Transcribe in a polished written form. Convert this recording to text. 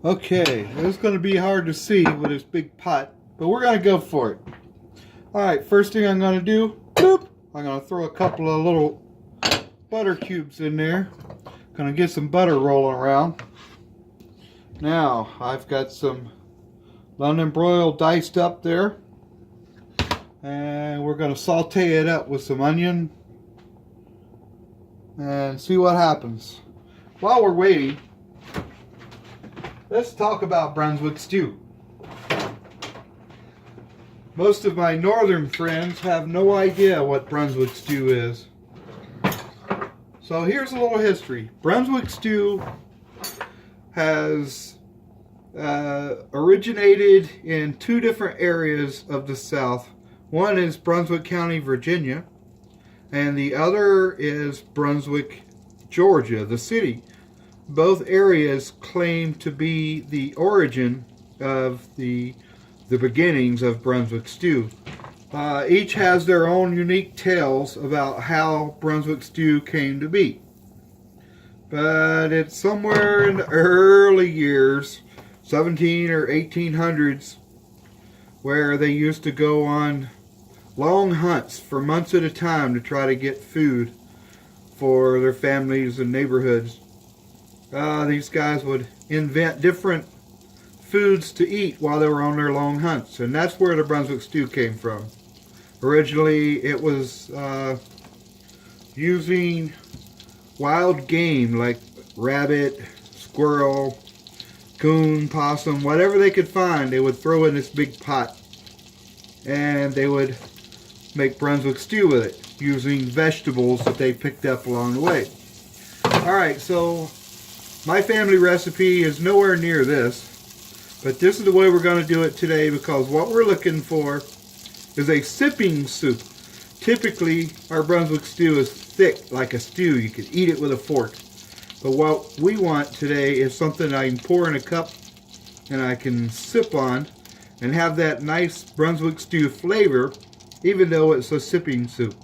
Okay, it's going to be hard to see with this big pot, but we're going to go for it. Alright, first thing I'm going to do, boop, I'm going to throw a couple of little butter cubes in there. Going to get some butter rolling around. Now, I've got some London broil diced up there. And we're going to saute it up with some onion and see what happens. While we're waiting, let's talk about Brunswick stew. Most of my northern friends have no idea what Brunswick stew is. So here's a little history. Brunswick stew has originated in two different areas of the South. One is Brunswick County, Virginia, and the other is Brunswick, Georgia, the city. Both areas claim to be the origin of the beginnings of Brunswick stew. Each has their own unique tales about how Brunswick stew came to be. But it's somewhere in the early years, 17 or 1800s, where they used to go on long hunts for months at a time to try to get food for their families and neighborhoods. These guys would invent different foods to eat while they were on their long hunts, and that's where the Brunswick stew came from. Originally, it was using wild game like rabbit, squirrel, coon, possum, whatever they could find, they would throw in this big pot, and they would make Brunswick stew with it using vegetables that they picked up along the way. Alright, so my family recipe is nowhere near this, but this is the way we're going to do it today, because what we're looking for is a sipping soup. Typically, our Brunswick stew is thick like a stew. You could eat it with a fork. But what we want today is something I can pour in a cup and I can sip on and have that nice Brunswick stew flavor, even though it's a sipping soup.